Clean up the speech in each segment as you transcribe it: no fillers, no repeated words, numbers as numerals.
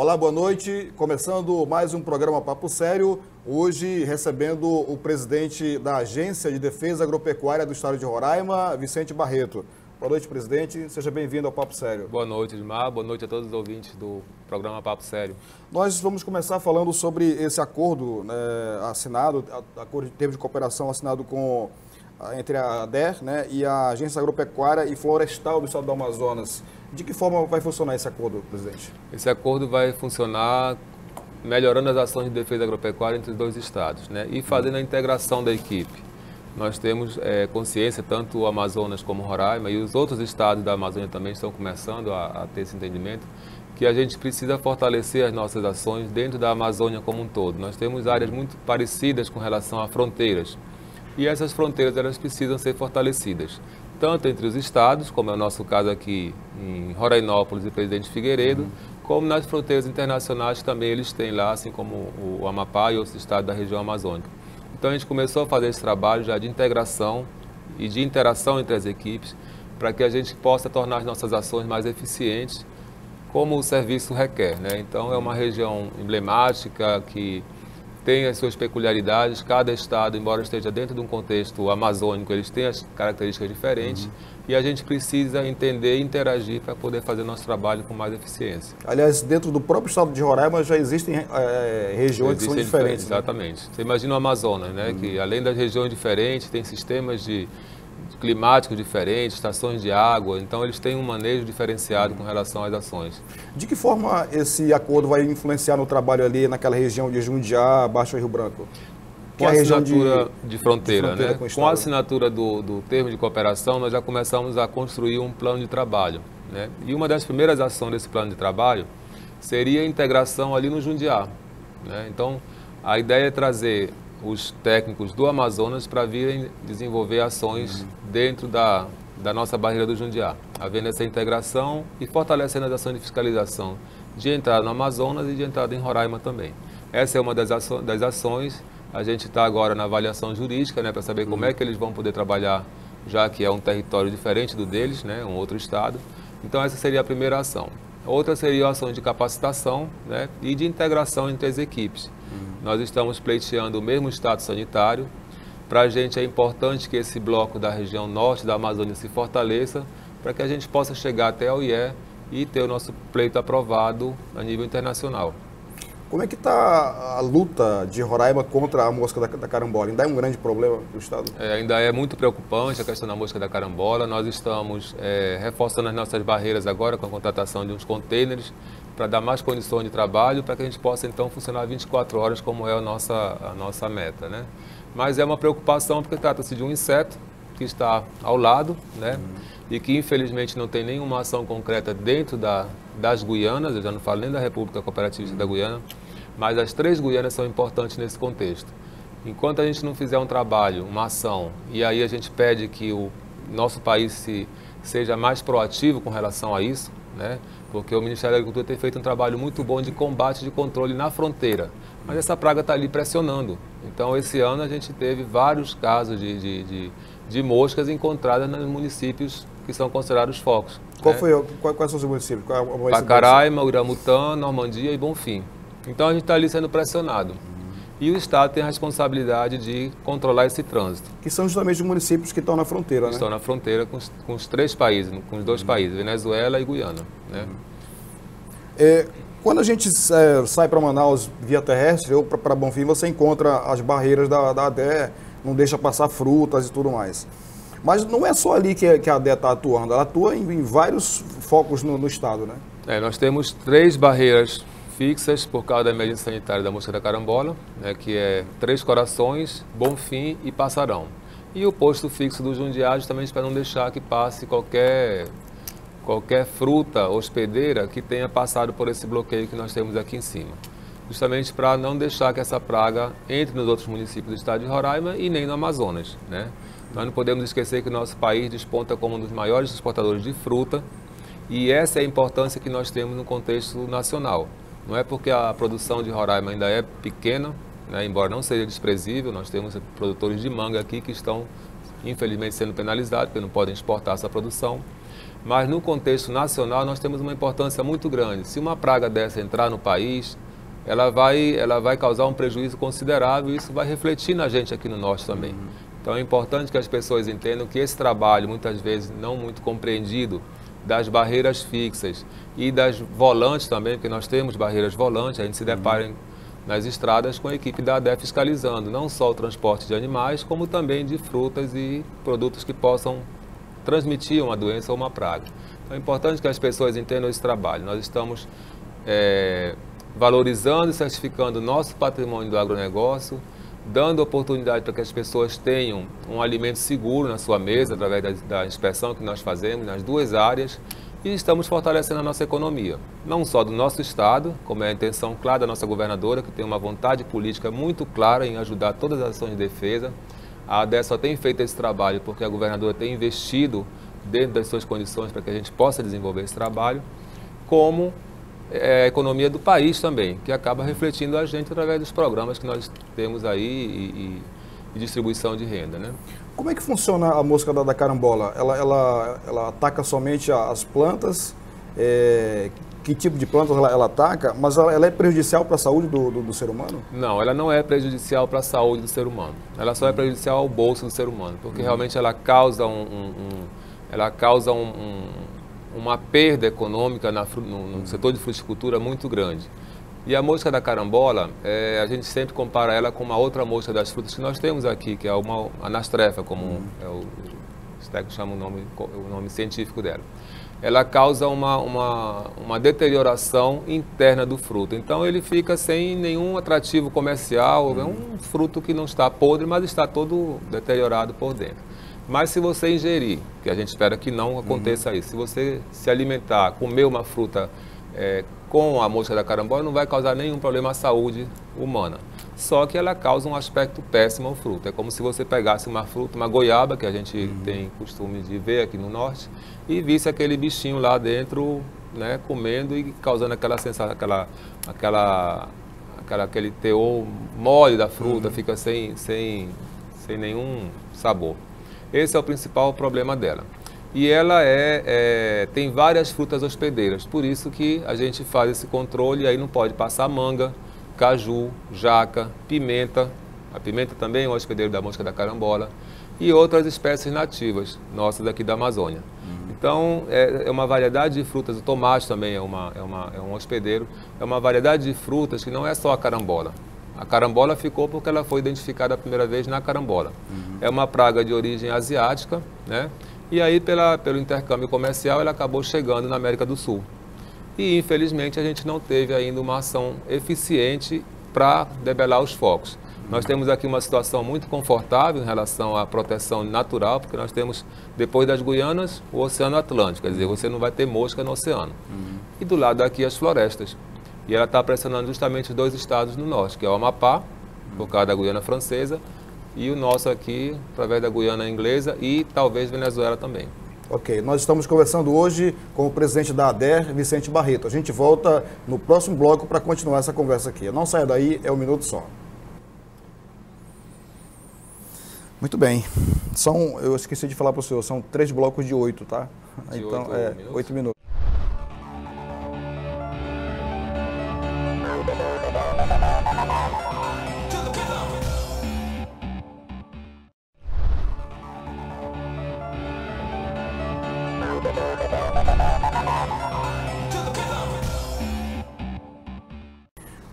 Olá, boa noite. Começando mais um programa Papo Sério. Hoje recebendo o presidente da Agência de Defesa Agropecuária do Estado de Roraima, Vicente Barreto. Boa noite, presidente. Seja bem-vindo ao Papo Sério. Boa noite, Edmar. Boa noite a todos os ouvintes do programa Papo Sério. Nós vamos começar falando sobre esse acordo assinado, acordo de termo de cooperação assinado entre a ADER, e a Agência Agropecuária e Florestal do Estado do Amazonas. De que forma vai funcionar esse acordo, presidente? Esse acordo vai funcionar melhorando as ações de defesa agropecuária entre os dois estados, e fazendo a integração da equipe. Nós temos consciência, tanto o Amazonas como o Roraima e os outros estados da Amazônia também estão começando a ter esse entendimento, que a gente precisa fortalecer as nossas ações dentro da Amazônia como um todo. Nós temos áreas muito parecidas com relação a fronteiras. E essas fronteiras elas precisam ser fortalecidas, tanto entre os estados, como é o nosso caso aqui em Rorainópolis e Presidente Figueiredo, como nas fronteiras internacionais também eles têm lá, assim como o Amapá e outros estados da região amazônica. Então a gente começou a fazer esse trabalho já de integração e de interação entre as equipes, para que a gente possa tornar as nossas ações mais eficientes, como o serviço requer, Então é uma região emblemática que tem as suas peculiaridades, cada estado, embora esteja dentro de um contexto amazônico, eles têm as características diferentes e a gente precisa entender e interagir para poder fazer nosso trabalho com mais eficiência. Aliás, dentro do próprio estado de Roraima já existem regiões que são diferentes. Exatamente. Você imagina o Amazonas, que além das regiões diferentes, tem sistemas climáticos diferentes, estações de água, então eles têm um manejo diferenciado com relação às ações. De que forma esse acordo vai influenciar no trabalho ali naquela região de Jundiá, Baixo Rio Branco? Com a assinatura de fronteira, com a assinatura do termo de cooperação, nós já começamos a construir um plano de trabalho, E uma das primeiras ações desse plano de trabalho seria a integração ali no Jundiá, Então, a ideia é trazer os técnicos do Amazonas para virem desenvolver ações dentro da nossa barreira do Jundiá, havendo essa integração e fortalecendo as ações de fiscalização de entrada no Amazonas e de entrada em Roraima também. Essa é uma das ações. A gente está agora na avaliação jurídica, para saber como é que eles vão poder trabalhar, já que é um território diferente do deles, um outro estado. Então essa seria a primeira ação. Outra seria a ação de capacitação e de integração entre as equipes. Nós estamos pleiteando o mesmo status sanitário. Para a gente é importante que esse bloco da região norte da Amazônia se fortaleça, para que a gente possa chegar até a OIE e ter o nosso pleito aprovado a nível internacional. Como é que está a luta de Roraima contra a mosca da carambola? Ainda é um grande problema para o estado? Ainda é muito preocupante a questão da mosca da carambola. Nós estamos reforçando as nossas barreiras agora com a contratação de uns contêineres para dar mais condições de trabalho, para que a gente possa então funcionar 24 horas, como é a nossa meta, Mas é uma preocupação porque trata-se de um inseto que está ao lado, E que infelizmente não tem nenhuma ação concreta dentro das Guianas, eu já não falo nem da República Cooperativista da Guiana, mas as 3 Guianas são importantes nesse contexto. Enquanto a gente não fizer um trabalho, uma ação, e aí a gente pede que o nosso país seja mais proativo com relação a isso, Porque o Ministério da Agricultura tem feito um trabalho muito bom de combate e de controle na fronteira, mas essa praga está ali pressionando. Então esse ano a gente teve vários casos de moscas encontradas nos municípios que são considerados focos. Quais são os municípios? Pacaraima, Uramutã, Normandia e Bonfim. Então a gente está ali sendo pressionado. E o Estado tem a responsabilidade de controlar esse trânsito. Que são justamente os municípios que estão na fronteira, Estão na fronteira com os 3 países, com os 2 países, Venezuela e Guiana. Quando a gente sai para Manaus via terrestre ou para Bonfim, você encontra as barreiras da ADER, não deixa passar frutas e tudo mais. Mas não é só ali que a ADER está atuando, ela atua em vários focos no estado, Nós temos 3 barreiras fixas por causa da emergência sanitária da mosca da carambola, que é 3 Corações, Bonfim e Passarão. E o posto fixo do Jundiá, justamente para não deixar que passe qualquer fruta hospedeira que tenha passado por esse bloqueio que nós temos aqui em cima. Justamente para não deixar que essa praga entre nos outros municípios do estado de Roraima e nem no Amazonas, Nós não podemos esquecer que o nosso país desponta como um dos maiores exportadores de fruta e essa é a importância que nós temos no contexto nacional. Não é porque a produção de Roraima ainda é pequena, embora não seja desprezível, nós temos produtores de manga aqui que estão, infelizmente, sendo penalizados, porque não podem exportar essa produção. Mas no contexto nacional nós temos uma importância muito grande. Se uma praga dessa entrar no país, ela vai causar um prejuízo considerável e isso vai refletir na gente aqui no norte também. Então é importante que as pessoas entendam que esse trabalho, muitas vezes não muito compreendido, das barreiras fixas e das volantes também, porque nós temos barreiras volantes, a gente se depara nas estradas com a equipe da ADE fiscalizando, não só o transporte de animais, como também de frutas e produtos que possam transmitir uma doença ou uma praga. Então é importante que as pessoas entendam esse trabalho. Nós estamos valorizando e certificando o nosso patrimônio do agronegócio, dando oportunidade para que as pessoas tenham um alimento seguro na sua mesa, através da inspeção que nós fazemos nas duas áreas, e estamos fortalecendo a nossa economia, não só do nosso Estado, como é a intenção clara da nossa governadora, que tem uma vontade política muito clara em ajudar todas as ações de defesa. A ADE só tem feito esse trabalho porque a governadora tem investido dentro das suas condições para que a gente possa desenvolver esse trabalho, como a economia do país também, que acaba refletindo a gente através dos programas que nós temos aí e distribuição de renda, né? Como é que funciona a mosca da carambola? Ela ataca somente as plantas? Que tipo de plantas ela ataca? Mas ela é prejudicial para a saúde do ser humano? Não, ela não é prejudicial para a saúde do ser humano. Ela só é prejudicial ao bolso do ser humano, porque realmente ela causa uma perda econômica no setor de fruticultura muito grande. E a mosca da carambola, a gente sempre compara ela com uma outra mosca das frutas que nós temos aqui, que é a anastrefa, como os técnicos chamam o nome científico dela. Ela causa uma deterioração interna do fruto. Então ele fica sem nenhum atrativo comercial, é um fruto que não está podre, mas está todo deteriorado por dentro. Mas se você ingerir, que a gente espera que não aconteça isso, se você se alimentar, comer uma fruta com a mosca da carambola, não vai causar nenhum problema à saúde humana. Só que ela causa um aspecto péssimo ao fruto. É como se você pegasse uma fruta, uma goiaba, que a gente tem costume de ver aqui no norte, e visse aquele bichinho lá dentro, né, comendo e causando aquela sensação, aquele teor mole da fruta, fica sem nenhum sabor. Esse é o principal problema dela. E ela tem várias frutas hospedeiras, por isso que a gente faz esse controle, aí não pode passar manga, caju, jaca, pimenta. A pimenta também é um hospedeiro da mosca da carambola. E outras espécies nativas, nossas aqui da Amazônia. Então, é uma variedade de frutas, o tomate também é um hospedeiro, é uma variedade de frutas que não é só a carambola. A carambola ficou porque ela foi identificada a primeira vez na carambola. É uma praga de origem asiática, né? E aí, pelo intercâmbio comercial, ela acabou chegando na América do Sul. E, infelizmente, a gente não teve ainda uma ação eficiente para debelar os focos. Nós temos aqui uma situação muito confortável em relação à proteção natural, porque nós temos, depois das Guianas, o Oceano Atlântico, quer dizer, você não vai ter mosca no oceano. E do lado daqui as florestas. E ela está pressionando justamente os dois estados no norte, que é o Amapá, por causa da Guiana Francesa, e o nosso aqui, através da Guiana Inglesa e talvez Venezuela também. Ok, nós estamos conversando hoje com o presidente da ADER, Vicente Barreto. A gente volta no próximo bloco para continuar essa conversa aqui. Não saia daí, é um minuto só. Muito bem. Eu esqueci de falar para o senhor, são 3 blocos de 8, tá? Então, 8 minutos.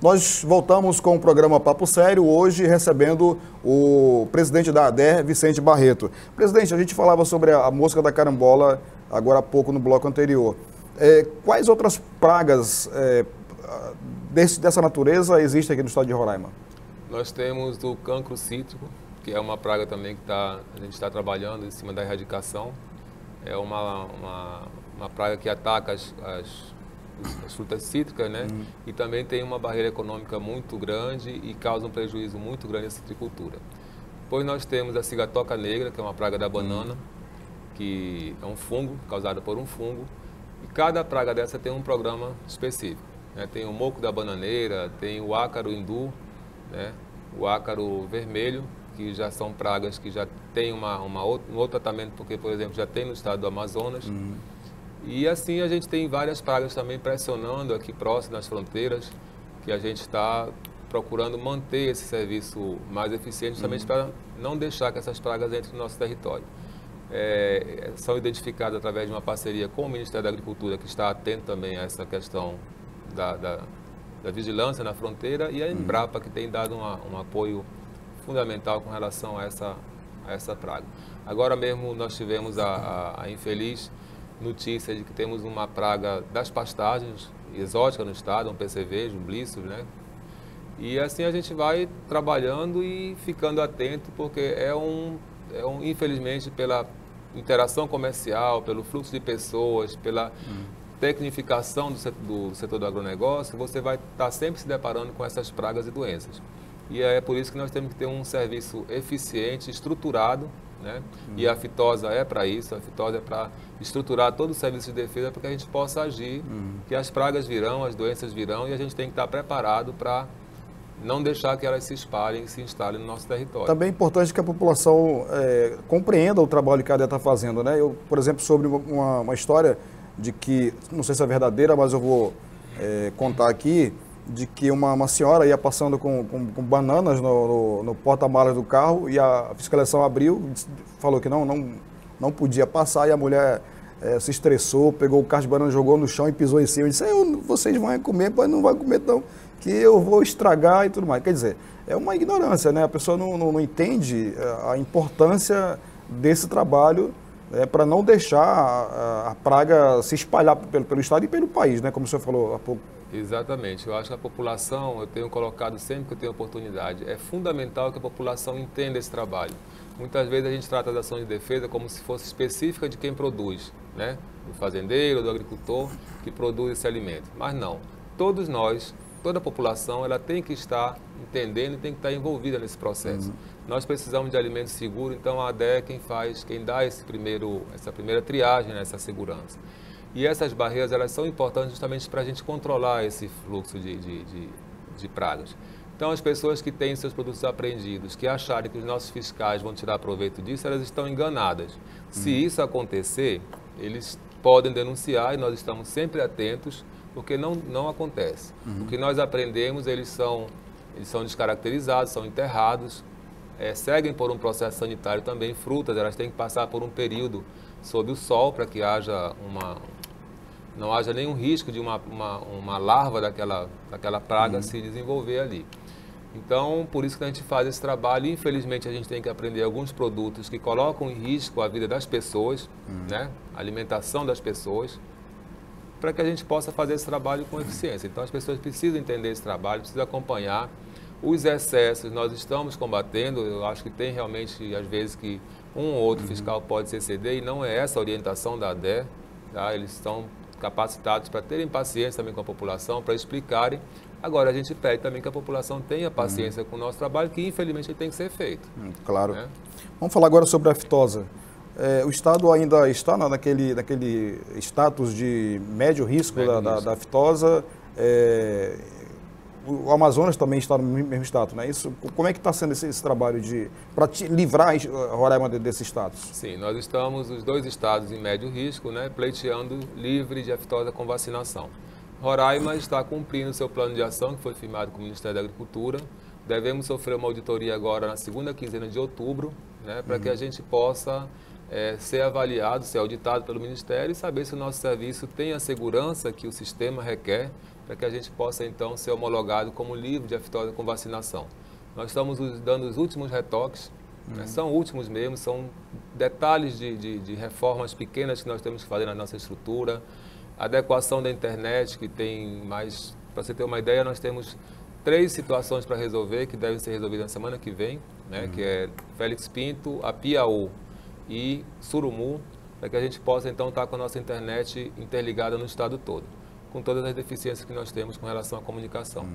Nós voltamos com o programa Papo Sério, hoje recebendo o presidente da ADER, Vicente Barreto. Presidente, a gente falava sobre a mosca da carambola agora há pouco no bloco anterior. Quais outras pragas dessa natureza existem aqui no estado de Roraima? Nós temos o cancro cítrico, que é uma praga também que a gente está trabalhando em cima da erradicação. É uma praga que ataca as frutas cítricas, né? E também tem uma barreira econômica muito grande e causa um prejuízo muito grande à citricultura. Depois nós temos a cigatoca negra, que é uma praga da banana, que é um fungo, causado por um fungo. E cada praga dessa tem um programa específico, né? Tem o moco da bananeira, tem o ácaro hindu, né? O ácaro vermelho, que já são pragas que já tem um outro tratamento, porque, por exemplo, já tem no estado do Amazonas. E assim a gente tem várias pragas também pressionando aqui próximo nas fronteiras, que a gente está procurando manter esse serviço mais eficiente, justamente para não deixar que essas pragas entrem no nosso território. São identificadas através de uma parceria com o Ministério da Agricultura, que está atento também a essa questão da vigilância na fronteira, e a Embrapa, que tem dado um apoio fundamental com relação a essa praga. Agora mesmo nós tivemos a infeliz notícia de que temos uma praga das pastagens exótica no estado, um percevejo, um bliço, né? E assim a gente vai trabalhando e ficando atento, porque infelizmente, pela interação comercial, pelo fluxo de pessoas, pela tecnificação do setor do agronegócio, você vai estar sempre se deparando com essas pragas e doenças. E é por isso que nós temos que ter um serviço eficiente, estruturado, né? E a fitosa é para isso, a fitosa é para estruturar todo o serviço de defesa para que a gente possa agir, que as pragas virão, as doenças virão, e a gente tem que estar preparado para não deixar que elas se espalhem e se instalem no nosso território. Também é importante que a população compreenda o trabalho que a ADE está fazendo, né? Eu, por exemplo, sobre uma história de que, não sei se é verdadeira, mas eu vou contar aqui, de que uma senhora ia passando com bananas no porta-malas do carro e a fiscalização abriu, falou que não podia passar, e a mulher se estressou, pegou o cacho de banana, jogou no chão e pisou em cima e disse: vocês vão comer, mas não vai comer não, que eu vou estragar e tudo mais. Quer dizer, é uma ignorância, né? A pessoa não entende a importância desse trabalho para não deixar a praga se espalhar pelo estado e pelo país, né? Como o senhor falou há pouco. Exatamente. Eu acho que a população, eu tenho colocado sempre que eu tenho oportunidade, é fundamental que a população entenda esse trabalho. Muitas vezes a gente trata da ação de defesa como se fosse específica de quem produz, né? Do fazendeiro, do agricultor que produz esse alimento. Mas não. Todos nós, toda a população, ela tem que estar entendendo e tem que estar envolvida nesse processo. Nós precisamos de alimento seguro, então a ADE é quem dá essa primeira triagem, né, essa segurança. E essas barreiras, elas são importantes justamente para a gente controlar esse fluxo de pragas. Então, as pessoas que têm seus produtos apreendidos, que acharem que os nossos fiscais vão tirar proveito disso, elas estão enganadas. Se isso acontecer, eles podem denunciar e nós estamos sempre atentos, porque não acontece. O que nós aprendemos, eles são descaracterizados, são enterrados, seguem por um processo sanitário também. Frutas, elas têm que passar por um período sob o sol para que não haja nenhum risco de uma larva daquela praga se desenvolver ali. Então, por isso que a gente faz esse trabalho. Infelizmente, a gente tem que aprender alguns produtos que colocam em risco a vida das pessoas, né? A alimentação das pessoas, para que a gente possa fazer esse trabalho com eficiência. Então, as pessoas precisam entender esse trabalho, precisam acompanhar. Os excessos nós estamos combatendo. Eu acho que tem realmente, às vezes, que um ou outro fiscal pode se exceder, e não é essa a orientação da ADE. Tá? Eles estão capacitados para terem paciência também com a população, para explicarem. Agora, a gente pede também que a população tenha paciência com o nosso trabalho, que infelizmente tem que ser feito. Claro. Né? Vamos falar agora sobre a fitosa. O Estado ainda está naquele status de médio risco da fitosa. O Amazonas também está no mesmo status, né? Isso, como é que está sendo esse trabalho para livrar Roraima desse status? Sim, nós estamos, os dois estados em médio risco, né, pleiteando livre de aftosa com vacinação. Roraima está cumprindo seu plano de ação, que foi firmado com o Ministério da Agricultura. Devemos sofrer uma auditoria agora na segunda quinzena de outubro, né, para que a gente possa ser avaliado, ser auditado pelo Ministério e saber se o nosso serviço tem a segurança que o sistema requer, para que a gente possa, então, ser homologado como livre de aftosa com vacinação. Nós estamos dando os últimos retoques, né? São últimos mesmo, são detalhes de reformas pequenas que nós temos que fazer na nossa estrutura, adequação da internet, que tem mais... Para você ter uma ideia, nós temos 3 situações para resolver, que devem ser resolvidas na semana que vem, né? Que é Félix Pinto, Apiaú e Surumu, para que a gente possa, então, estar com a nossa internet interligada no estado todo, com todas as deficiências que nós temos com relação à comunicação.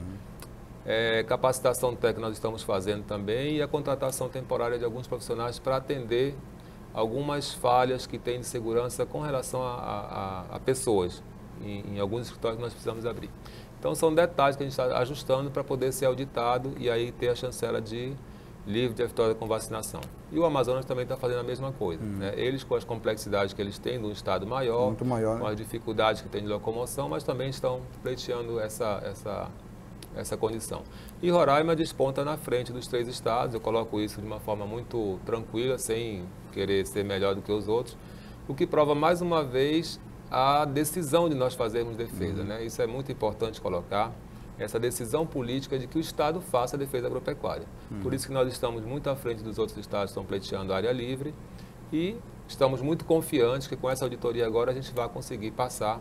Capacitação técnica nós estamos fazendo também, e a contratação temporária de alguns profissionais para atender algumas falhas que tem de segurança com relação a pessoas, em alguns escritórios que nós precisamos abrir. Então, são detalhes que a gente está ajustando para poder ser auditado e aí ter a chancela de livre de aftosa com vacinação. E o Amazonas também está fazendo a mesma coisa. Né? Eles, com as complexidades que eles têm de um estado maior, muito maior, com né? as dificuldades que têm de locomoção, mas também estão pleiteando essa condição. E Roraima desponta na frente dos 3 estados, eu coloco isso de uma forma muito tranquila, sem querer ser melhor do que os outros, o que prova mais uma vez a decisão de nós fazermos defesa. Né? Isso é muito importante colocar, essa decisão política de que o Estado faça a defesa agropecuária. Por isso que nós estamos muito à frente dos outros estados que estão pleiteando a área livre e estamos muito confiantes que com essa auditoria agora a gente vai conseguir passar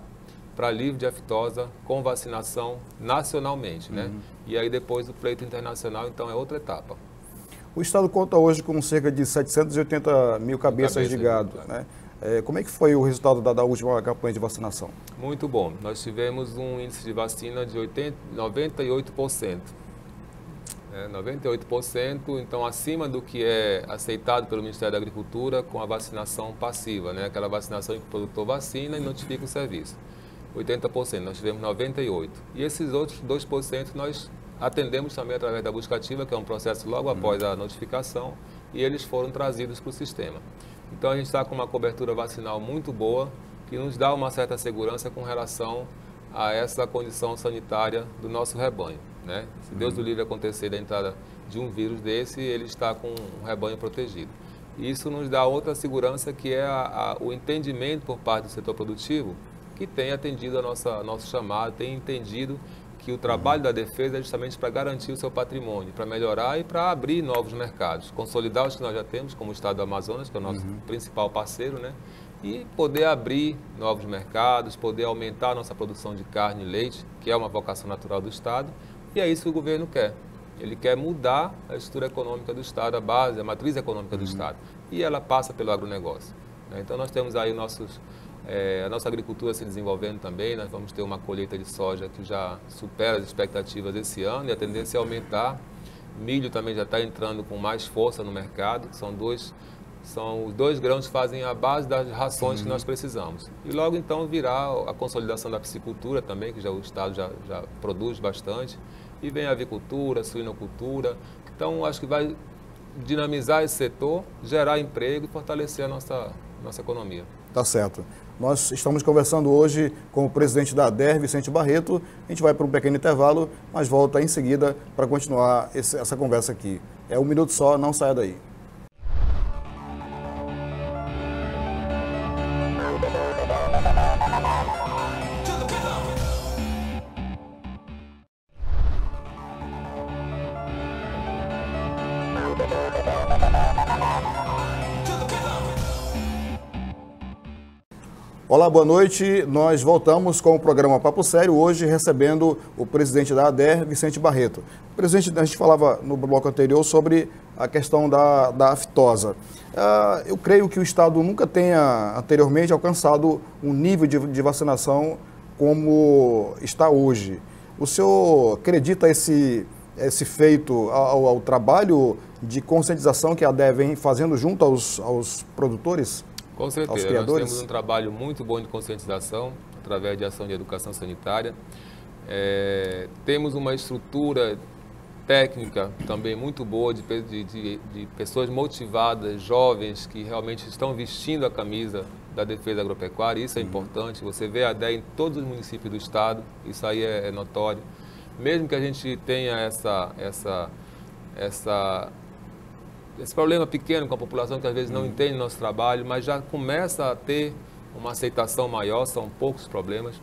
para livre de aftosa com vacinação nacionalmente. Né? E aí depois o pleito internacional, então, é outra etapa. O Estado conta hoje com cerca de 780 mil cabeças de gado. Né? Como é que foi o resultado da última campanha de vacinação? Muito bom. Nós tivemos um índice de vacina de 98%. 98%, então acima do que é aceitado pelo Ministério da Agricultura com a vacinação passiva, né? Aquela vacinação em que o produtor vacina e notifica o serviço. 80%, nós tivemos 98%. E esses outros 2% nós atendemos também através da busca ativa, que é um processo logo após a notificação, e eles foram trazidos para o sistema. Então a gente está com uma cobertura vacinal muito boa, que nos dá uma certa segurança com relação a essa condição sanitária do nosso rebanho. Né? Se Deus do livre acontecer da entrada de um vírus desse, ele está com um rebanho protegido. Isso nos dá outra segurança, que é o entendimento por parte do setor produtivo, que tem atendido a nosso chamado, tem entendido que o trabalho da defesa é justamente para garantir o seu patrimônio, para melhorar e para abrir novos mercados, consolidar os que nós já temos, como o Estado do Amazonas, que é o nosso principal parceiro, né? E poder abrir novos mercados, poder aumentar a nossa produção de carne e leite, que é uma vocação natural do Estado, e é isso que o governo quer. Ele quer mudar a estrutura econômica do Estado, a base, a matriz econômica do Estado, e ela passa pelo agronegócio. Né? Então nós temos aí a nossa agricultura se desenvolvendo também, nós vamos ter uma colheita de soja que já supera as expectativas desse ano e a tendência é aumentar. Milho também já está entrando com mais força no mercado, são os 2 grãos que fazem a base das rações que nós precisamos. E logo então virá a consolidação da piscicultura também, que o Estado já produz bastante, e vem a avicultura, a suinocultura. Então acho que vai dinamizar esse setor, gerar emprego e fortalecer a nossa economia. Tá certo. Nós estamos conversando hoje com o presidente da ADER, Vicente Barreto. A gente vai para um pequeno intervalo, mas volta em seguida para continuar essa conversa aqui. É 1 minuto só, não saia daí. Olá, boa noite. Nós voltamos com o programa Papo Sério, hoje recebendo o presidente da ADER, Vicente Barreto. Presidente, a gente falava no bloco anterior sobre a questão da aftosa. Eu creio que o Estado nunca tenha anteriormente alcançado um nível de vacinação como está hoje. O senhor acredita esse feito ao trabalho de conscientização que a ADER vem fazendo junto aos produtores? Com certeza, nós temos um trabalho muito bom de conscientização, através de ação de educação sanitária. Temos uma estrutura técnica também muito boa de pessoas motivadas, jovens, que realmente estão vestindo a camisa da defesa agropecuária. Isso é importante. Você vê a ADER em todos os municípios do estado, isso aí é notório. Mesmo que a gente tenha esse problema pequeno com a população que às vezes não entende nosso trabalho, mas já começa a ter uma aceitação maior, são poucos problemas,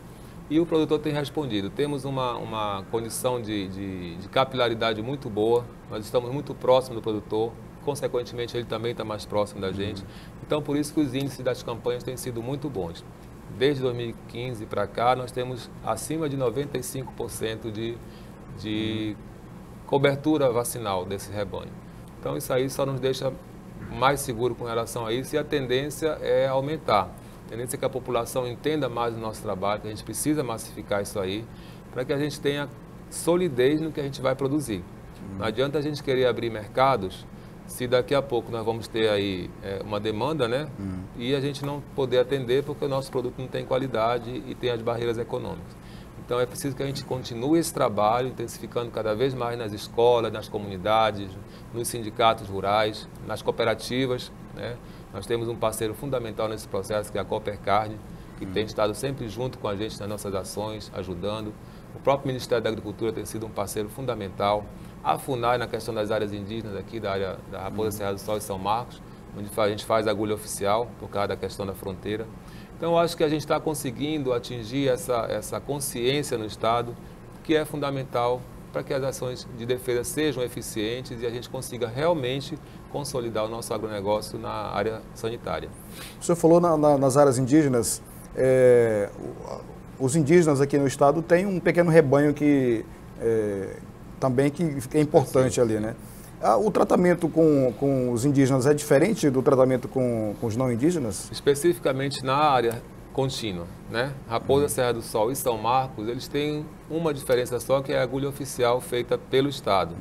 e o produtor tem respondido. Temos uma condição de capilaridade muito boa, nós estamos muito próximos do produtor, consequentemente ele também está mais próximo da gente, então por isso que os índices das campanhas têm sido muito bons. Desde 2015 para cá, nós temos acima de 95% de cobertura vacinal desse rebanho. Então isso aí só nos deixa mais seguro com relação a isso, e a tendência é aumentar. A tendência é que a população entenda mais o nosso trabalho, que a gente precisa massificar isso aí, para que a gente tenha solidez no que a gente vai produzir. Não adianta a gente querer abrir mercados se daqui a pouco nós vamos ter aí uma demanda, né? E a gente não poder atender porque o nosso produto não tem qualidade e tem as barreiras econômicas. Então é preciso que a gente continue esse trabalho, intensificando cada vez mais nas escolas, nas comunidades, nos sindicatos rurais, nas cooperativas, né? Nós temos um parceiro fundamental nesse processo, que é a Cooper Carne, que tem estado sempre junto com a gente nas nossas ações, ajudando. O próprio Ministério da Agricultura tem sido um parceiro fundamental. A FUNAI, na questão das áreas indígenas aqui, da área da Raposa Serra do Sol e São Marcos, onde a gente faz agulha oficial, por causa da questão da fronteira. Então, eu acho que a gente está conseguindo atingir essa consciência no Estado, que é fundamental para que as ações de defesa sejam eficientes e a gente consiga realmente consolidar o nosso agronegócio na área sanitária. O senhor falou nas áreas indígenas, os indígenas aqui no Estado têm um pequeno rebanho que também que é importante ali, né? O tratamento com os indígenas é diferente do tratamento com os não indígenas? Especificamente na área contínua, né? Raposa Serra do Sol e São Marcos, eles têm uma diferença só, que é a agulha oficial feita pelo Estado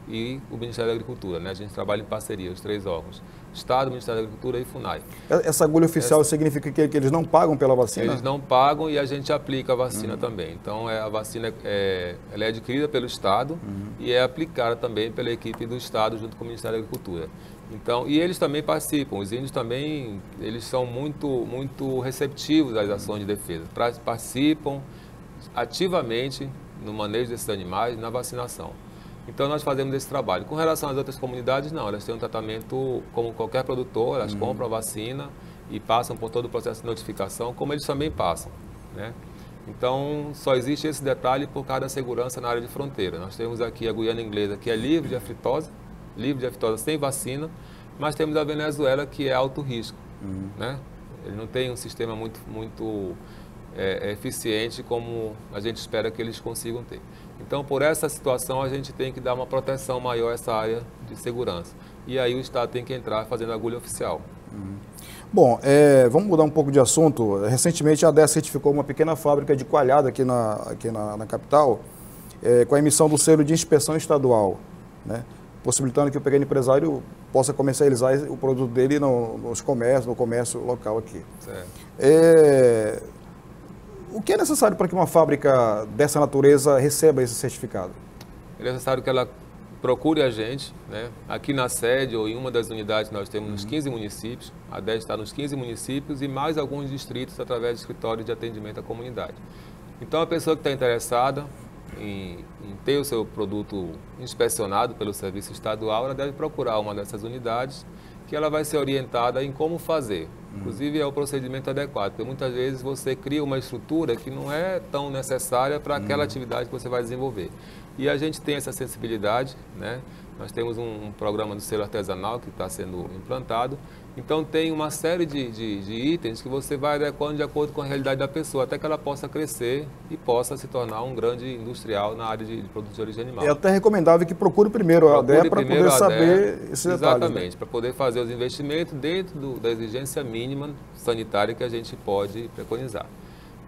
e o Ministério da Agricultura, né? A gente trabalha em parceria, os 3 órgãos. Estado, Ministério da Agricultura e FUNAI. Essa agulha oficial significa que eles não pagam pela vacina? Eles não pagam e a gente aplica a vacina também. Então, a vacina ela é adquirida pelo Estado e é aplicada também pela equipe do Estado junto com o Ministério da Agricultura. Então, e eles também participam, os índios também, eles são muito receptivos às ações de defesa. Participam ativamente no manejo desses animais, na vacinação. Então, nós fazemos esse trabalho. Com relação às outras comunidades, não, elas têm um tratamento como qualquer produtor, elas compram a vacina e passam por todo o processo de notificação, como eles também passam, né? Então, só existe esse detalhe por causa da segurança na área de fronteira. Nós temos aqui a Guiana Inglesa, que é livre de aftosa sem vacina, mas temos a Venezuela, que é alto risco, né? Ele não tem um sistema muito eficiente como a gente espera que eles consigam ter. Então, por essa situação, a gente tem que dar uma proteção maior a essa área de segurança. E aí o Estado tem que entrar fazendo agulha oficial. Bom, vamos mudar um pouco de assunto. Recentemente, a ADER certificou uma pequena fábrica de coalhada aqui na capital, com a emissão do selo de inspeção estadual, né? Possibilitando que o pequeno empresário possa comercializar o produto dele no comércio local aqui. Certo. O que é necessário para que uma fábrica dessa natureza receba esse certificado? É necessário que ela procure a gente, né? Aqui na sede ou em uma das unidades nós temos nos 15 municípios, a 10 está nos 15 municípios e mais alguns distritos através de escritórios de atendimento à comunidade. Então a pessoa que está interessada em ter o seu produto inspecionado pelo serviço estadual, ela deve procurar uma dessas unidades, que ela vai ser orientada em como fazer. Inclusive é o procedimento adequado, porque muitas vezes você cria uma estrutura que não é tão necessária para aquela atividade que você vai desenvolver. E a gente tem essa sensibilidade, né? Nós temos um programa do selo artesanal que está sendo implantado, então tem uma série de itens que você vai adequando de acordo com a realidade da pessoa, até que ela possa crescer e possa se tornar um grande industrial na área de produtos de origem animal. É até recomendável que procure primeiro a ADER para poder saber esses detalhes. Exatamente, né? Para poder fazer os investimentos dentro da exigência mínima sanitária que a gente pode preconizar.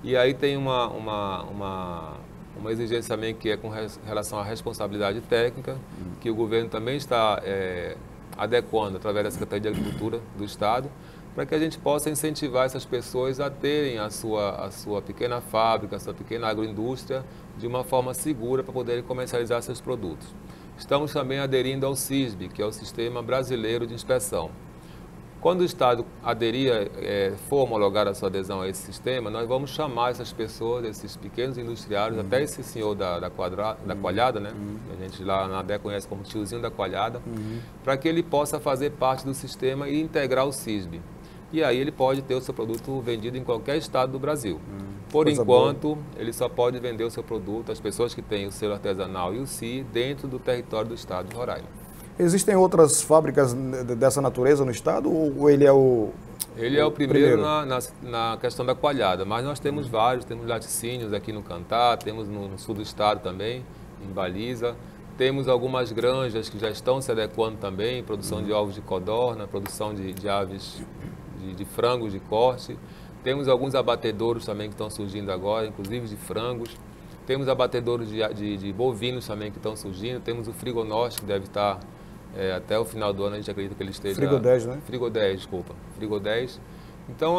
E aí tem uma exigência também que é com relação à responsabilidade técnica, que o governo também está adequando através da Secretaria de Agricultura do Estado, para que a gente possa incentivar essas pessoas a terem a sua pequena fábrica, a sua pequena agroindústria, de uma forma segura para poderem comercializar seus produtos. Estamos também aderindo ao SISB, que é o Sistema Brasileiro de Inspeção. Quando o Estado for homologar a sua adesão a esse sistema, nós vamos chamar essas pessoas, esses pequenos industriários, até esse senhor da coalhada, né? A gente lá na ADER conhece como tiozinho da coalhada, para que ele possa fazer parte do sistema e integrar o SISB. E aí ele pode ter o seu produto vendido em qualquer estado do Brasil. Por enquanto, ele só pode vender o seu produto, as pessoas que têm o selo artesanal e o CI, dentro do território do estado de Roraima. Existem outras fábricas dessa natureza no estado ou ele é o... Ele é o primeiro na questão da coalhada, mas nós temos vários, temos laticínios aqui no Cantá, temos no sul do estado também, em Baliza, temos algumas granjas que já estão se adequando também, produção de ovos de codorna, produção de aves, de frangos de corte, temos alguns abatedouros também que estão surgindo agora, inclusive de frangos, temos abatedouros de bovinos também que estão surgindo, temos o Frigonorte que deve estar... até o final do ano a gente acredita que ele esteja... Frigo 10, né? Frigo 10, desculpa. Frigo 10. Então,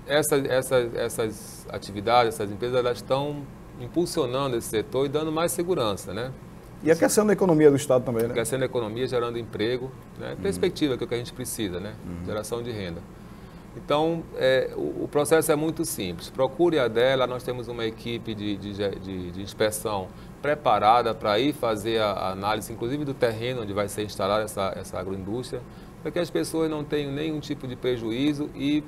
essas atividades, essas empresas, elas estão impulsionando esse setor e dando mais segurança, né? E aquecendo a economia do Estado também, né? Aquecendo a economia, gerando emprego, né? Perspectiva, que é o que a gente precisa, né? Geração de renda. Então, o processo é muito simples. Procure a DER, lá nós temos uma equipe de inspeção preparada para ir fazer a análise, inclusive do terreno onde vai ser instalada essa agroindústria, para que as pessoas não tenham nenhum tipo de prejuízo e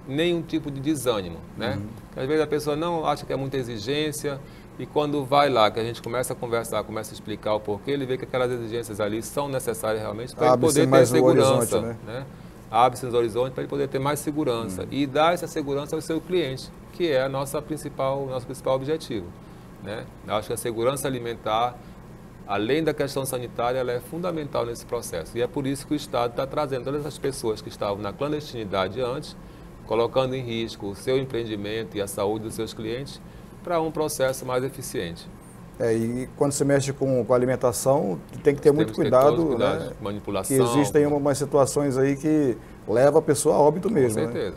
nenhum tipo de desânimo, né? Às vezes a pessoa não acha que é muita exigência e quando vai lá, que a gente começa a conversar, começa a explicar o porquê, ele vê que aquelas exigências ali são necessárias realmente para ele poder ter segurança, né? Abre-se nos horizontes para ele poder ter mais segurança e dar essa segurança ao seu cliente, que é nosso principal objetivo, né? Eu acho que a segurança alimentar, além da questão sanitária, ela é fundamental nesse processo. E é por isso que o Estado está trazendo todas as pessoas que estavam na clandestinidade antes, colocando em risco o seu empreendimento e a saúde dos seus clientes, para um processo mais eficiente. E quando se mexe com alimentação, tem que ter muito cuidado, né? Manipulação. Que existem umas situações aí que levam a pessoa a óbito mesmo. Com certeza.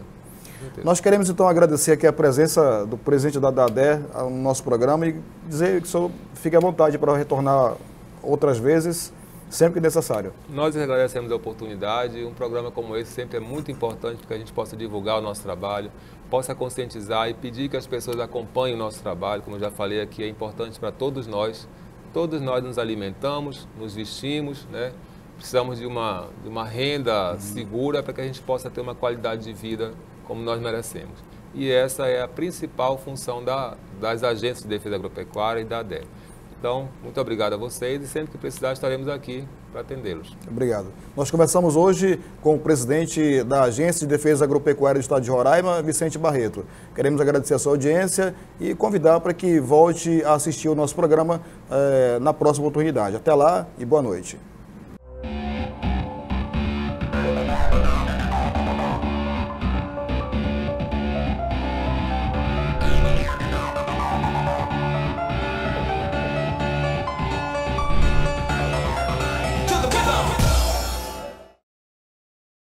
Né? Nós queremos então agradecer aqui a presença do presidente da DER no nosso programa e dizer que o senhor fique à vontade para retornar outras vezes, sempre que necessário. Nós agradecemos a oportunidade. Um programa como esse sempre é muito importante para que a gente possa divulgar o nosso trabalho, possa conscientizar e pedir que as pessoas acompanhem o nosso trabalho. Como eu já falei aqui, é importante para todos nós. Todos nós nos alimentamos, nos vestimos, né? Precisamos de uma renda segura para que a gente possa ter uma qualidade de vida como nós merecemos. E essa é a principal função das agências de defesa agropecuária e da DER. Então, muito obrigado a vocês e sempre que precisar estaremos aqui para atendê-los. Obrigado. Nós conversamos hoje com o presidente da Agência de Defesa Agropecuária do Estado de Roraima, Vicente Barreto. Queremos agradecer a sua audiência e convidar para que volte a assistir o nosso programa na próxima oportunidade. Até lá e boa noite.